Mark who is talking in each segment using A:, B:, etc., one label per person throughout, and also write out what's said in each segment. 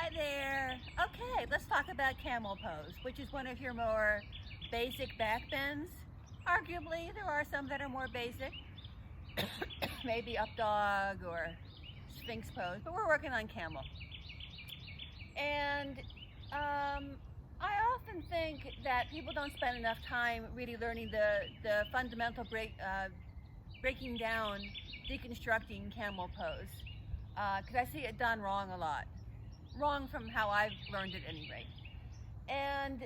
A: Hi there. Okay, let's talk about camel pose, which is one of your more basic back bends. Arguably, there are some that are more basic, maybe up dog or sphinx pose, but we're working on camel. And I often think that people don't spend enough time really learning the fundamental breaking down, deconstructing camel pose, because I see it done wrong a lot. Wrong from how I've learned it, at any rate. And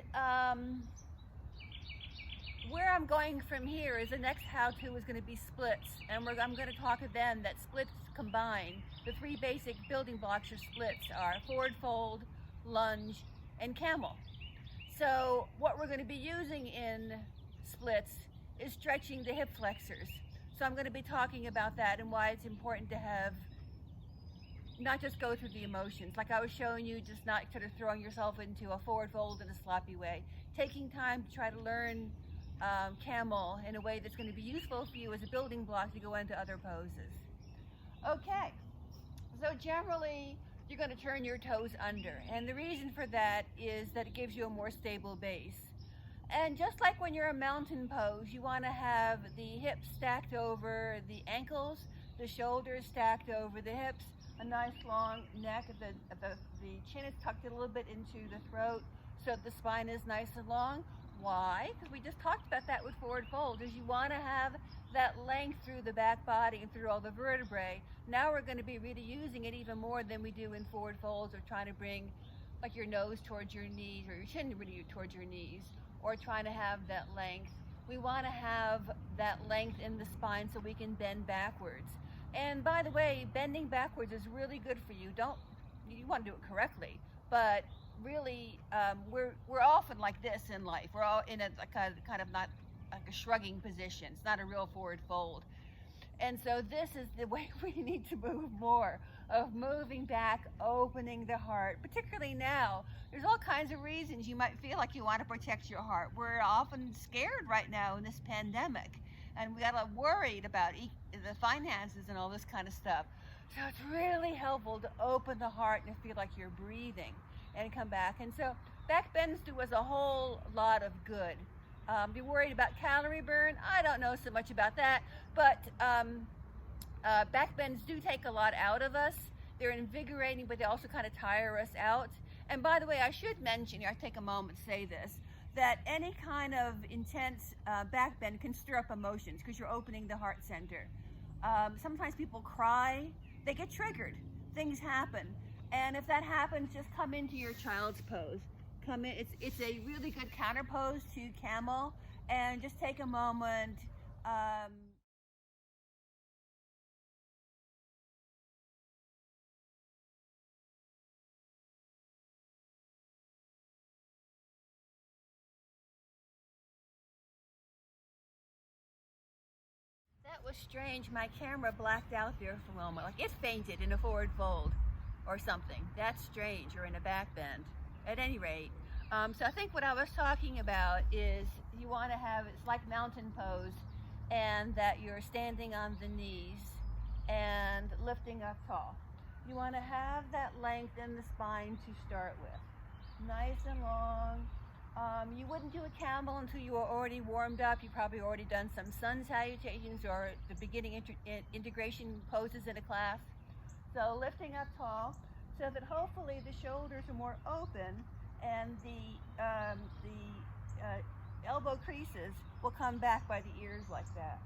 A: where I'm going from here is the next how-to is going to be splits, and I'm going to talk then that splits combine. The three basic building blocks of splits are forward fold, lunge, and camel. So what we're going to be using in splits is stretching the hip flexors. So I'm going to be talking about that and why it's important to have not just go through the emotions, like I was showing you, just not sort of throwing yourself into a forward fold in a sloppy way. Taking time to try to learn camel in a way that's going to be useful for you as a building block to go into other poses. Okay, so generally you're going to turn your toes under, and the reason for that is that it gives you a more stable base. And just like when you're a mountain pose, you want to have the hips stacked over the ankles, the shoulders stacked over the hips, a nice long neck, the chin is tucked a little bit into the throat so the spine is nice and long. Why? Because we just talked about that with forward fold, is you want to have that length through the back body and through all the vertebrae. Now we're going to be really using it even more than we do in forward folds, or trying to bring like your nose towards your knees or your chin really towards your knees, or trying to have that length. We want to have that length in the spine so we can bend backwards. And by the way, bending backwards is really good for you. You want to do it correctly, but really, we're often like this in life. We're all in a kind of not like a shrugging position. It's not a real forward fold. And so this is the way we need to move more, of moving back, opening the heart, particularly now. There's all kinds of reasons you might feel like you want to protect your heart. We're often scared right now in this pandemic, and we got a worried about the finances and all this kind of stuff. So it's really helpful to open the heart and feel like you're breathing and come back. And so back bends do us a whole lot of good. Be worried about calorie burn? I don't know so much about that, but back bends do take a lot out of us. They're invigorating, but they also kind of tire us out. And by the way, I should mention, I take a moment to say this, that any kind of intense back bend can stir up emotions because you're opening the heart center. Sometimes people cry, they get triggered, things happen. And if that happens, just come into your child's pose. Come in, it's a really good counter pose to camel, and just take a moment. That was strange. My camera blacked out there for a moment, like it fainted in a forward fold or something. That's strange, or in a back bend. At any rate, so I think what I was talking about is you want to have, it's like mountain pose, and that you're standing on the knees and lifting up tall. You want to have that length in the spine to start with. Nice and long. You wouldn't do a camel until you were already warmed up. You've probably already done some sun salutations or the beginning integration poses in a class. So lifting up tall so that hopefully the shoulders are more open, and the elbow creases will come back by the ears like that.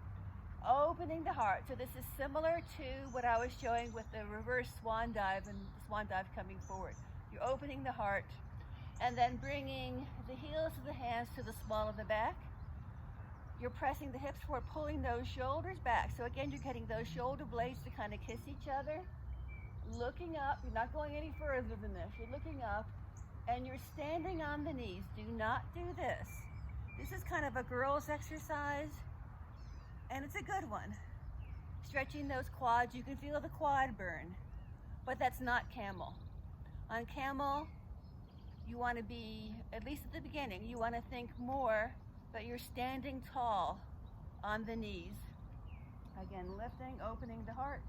A: Opening the heart. So this is similar to what I was showing with the reverse swan dive and the swan dive coming forward. You're opening the heart, and then bringing the heels of the hands to the small of the back. You're pressing the hips forward, pulling those shoulders back. So again, you're getting those shoulder blades to kind of kiss each other. Looking up, you're not going any further than this. You're looking up, and you're standing on the knees. Do not do this. This is kind of a girl's exercise, and it's a good one. Stretching those quads, you can feel the quad burn, but that's not camel. On camel, you want to be, at least at the beginning, you want to think more that you're standing tall on the knees. Again, lifting, opening the heart,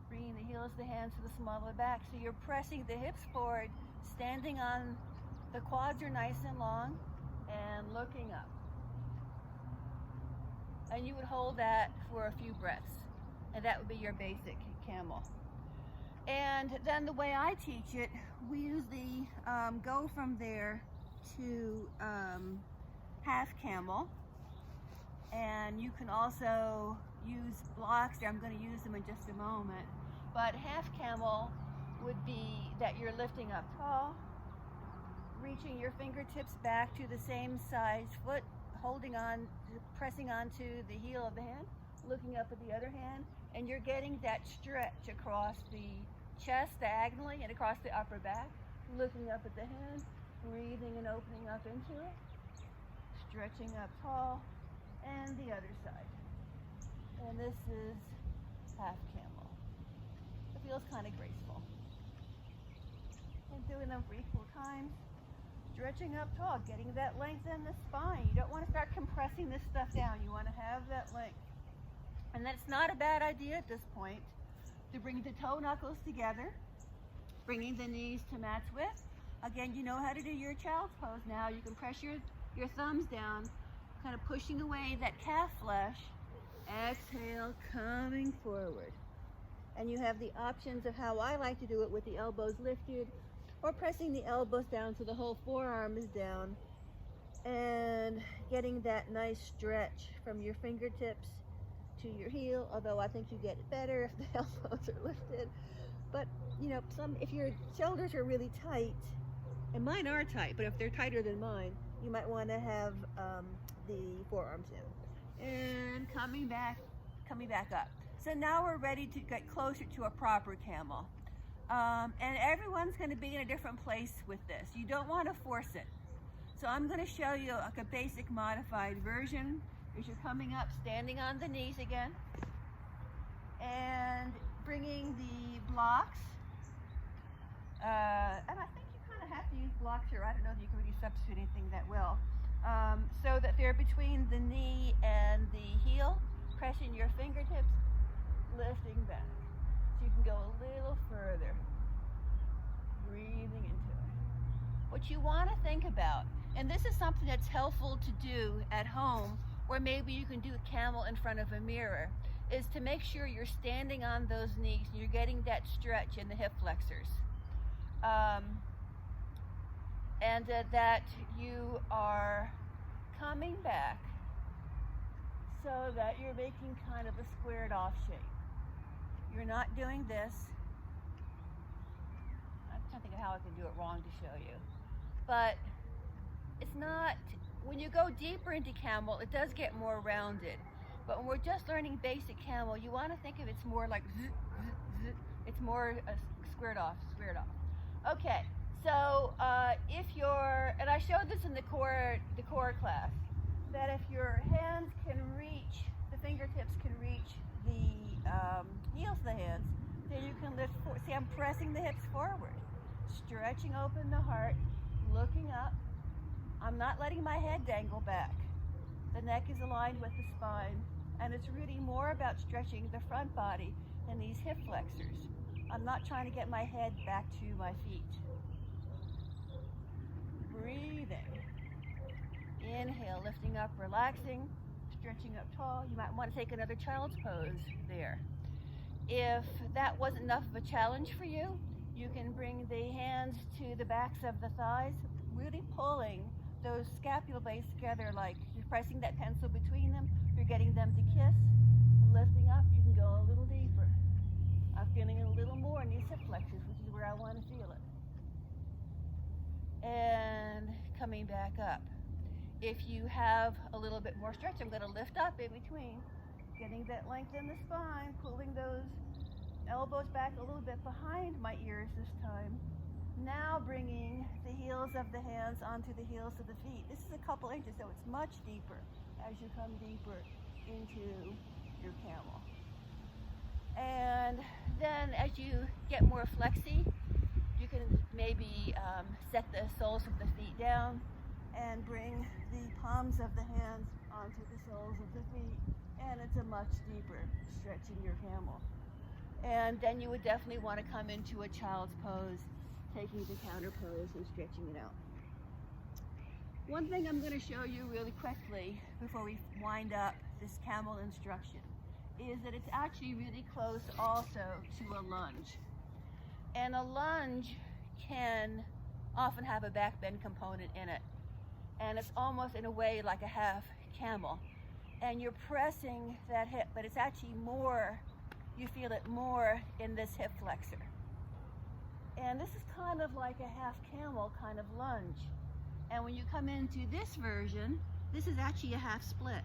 A: Bringing the heels of the hands to the small of the back. So you're pressing the hips forward, standing on, the quads are nice and long, and looking up. And you would hold that for a few breaths. And that would be your basic camel. And then the way I teach it, we use the, go from there to half camel. And you can also use blocks there. I'm going to use them in just a moment. But half camel would be that you're lifting up tall, reaching your fingertips back to the same size foot, holding on, pressing onto the heel of the hand, looking up at the other hand, and you're getting that stretch across the chest diagonally and across the upper back, looking up at the hand, breathing and opening up into it, stretching up tall, and the other side. And this is half camel. It feels kind of graceful. And doing them for equal times. Stretching up tall, getting that length in the spine. You don't want to start compressing this stuff down. You want to have that length. And that's not a bad idea at this point to bring the toe knuckles together, bringing the knees to match width. Again, you know how to do your child's pose now. You can press your thumbs down, kind of pushing away that calf flesh. Exhale, coming forward. And you have the options of how I like to do it with the elbows lifted or pressing the elbows down so the whole forearm is down and getting that nice stretch from your fingertips to your heel, although I think you get it better if the elbows are lifted. But you know, if your shoulders are really tight, and mine are tight, but if they're tighter than mine, you might want to have the forearms in. And coming back up. So now we're ready to get closer to a proper camel. And everyone's going to be in a different place with this. You don't want to force it. So I'm going to show you like a basic modified version. As you're coming up, standing on the knees again, and bringing the blocks. And I think you kind of have to use blocks here. I don't know if you can really substitute anything that well. So that they're between the knee and the heel, pressing your fingertips, lifting back. So you can go a little further, breathing into it. What you want to think about, and this is something that's helpful to do at home, or maybe you can do a camel in front of a mirror, is to make sure you're standing on those knees and you're getting that stretch in the hip flexors. And that you are coming back so that you're making kind of a squared off shape. You're not doing this. I'm trying to think of how I can do it wrong to show you. But it's not, when you go deeper into camel, it does get more rounded. But when we're just learning basic camel, you want to think of it's more like zzz, zzz, zzz. It's more squared off. Okay, so if you're, and I showed this in the core class, that if your hands can reach, the fingertips can reach the heels of the hands, then you can lift forward. See, I'm pressing the hips forward, stretching open the heart, looking up. I'm not letting my head dangle back. The neck is aligned with the spine, and it's really more about stretching the front body than these hip flexors. I'm not trying to get my head back to my feet. Breathing. Inhale, lifting up, relaxing, stretching up tall. You might want to take another child's pose there. If that wasn't enough of a challenge for you, you can bring the hands to the backs of the thighs, really pulling those scapula blades together, like you're pressing that pencil between them, you're getting them to kiss, lifting up. You can go a little deeper. I'm feeling a little more in these hip flexors, which is where I want to feel it. And coming back up. If you have a little bit more stretch, I'm going to lift up in between, getting that length in the spine, pulling those elbows back a little bit behind my ears this time. Now bringing the heels of the hands onto the heels of the feet. This is a couple inches, so it's much deeper as you come deeper into your camel. And then as you get more flexy, you can maybe set the soles of the feet down and bring the palms of the hands onto the soles of the feet, and it's a much deeper stretch in your camel. And then you would definitely want to come into a child's pose, taking the counter pose and stretching it out. One thing I'm going to show you really quickly before we wind up this camel instruction is that it's actually really close also to a lunge. And a lunge can often have a back bend component in it. And it's almost in a way like a half camel. And you're pressing that hip, but it's actually more, you feel it more in this hip flexor. And this is kind of like a half camel kind of lunge. And when you come into this version, this is actually a half split.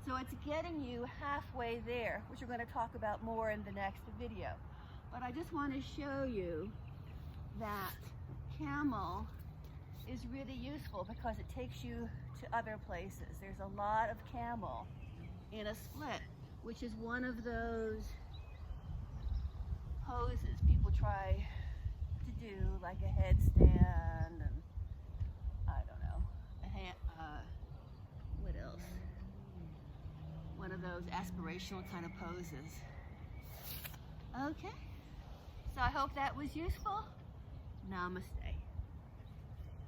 A: So it's getting you halfway there, which we're going to talk about more in the next video. But I just want to show you that camel is really useful because it takes you to other places. There's a lot of camel in a split, which is one of those poses people try to do, like a headstand and I don't know, what else? One of those aspirational kind of poses. Okay, so I hope that was useful. Namaste.